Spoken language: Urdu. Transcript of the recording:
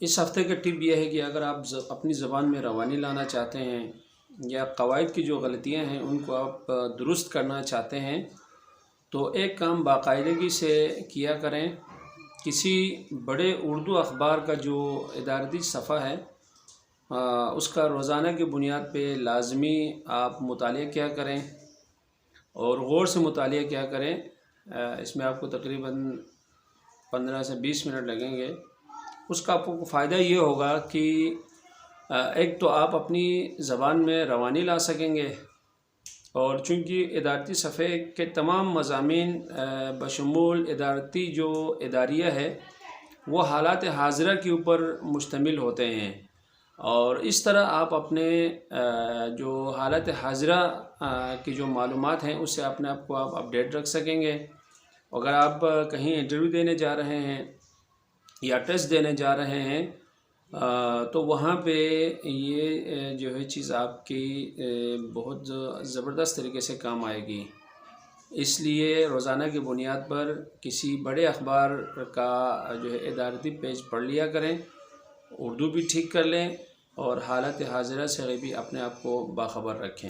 اس ہفتے کا ٹپ یہ ہے کہ اگر آپ اپنی زبان میں روانی لانا چاہتے ہیں یا قواعد کی جو غلطیاں ہیں ان کو آپ درست کرنا چاہتے ہیں تو ایک کام باقاعدگی سے کیا کریں۔ کسی بڑے اردو اخبار کا جو ادارتی صفحہ ہے اس کا روزانہ کی بنیاد پہ لازمی آپ مطالعہ کیا کریں اور غور سے مطالعہ کیا کریں۔ اس میں آپ کو تقریباً 15 سے 20 منٹ لگیں گے۔ اس کا آپ کو فائدہ یہ ہوگا کہ ایک تو آپ اپنی زبان میں روانی لا سکیں گے، اور چونکہ ادارتی صفحے کے تمام مضامین بشمول ادارتی جو اداریہ ہے وہ حالات حاضرہ کے اوپر مشتمل ہوتے ہیں، اور اس طرح آپ اپنے جو حالات حاضرہ کی جو معلومات ہیں اس سے اپنے آپ کو آپ اپڈیٹ رکھ سکیں گے۔ اگر آپ کہیں انٹرویو دینے جا رہے ہیں یا ٹیسٹ دینے جا رہے ہیں تو وہاں پہ یہ جو ہے چیز آپ کی بہت زبردست طریقے سے کام آئے گی۔ اس لیے روزانہ کی بنیاد پر کسی بڑے اخبار کا جو ہے ادارتی پیج پڑھ لیا کریں، اردو بھی ٹھیک کر لیں اور حالات حاضرہ سے بھی اپنے آپ کو باخبر رکھیں۔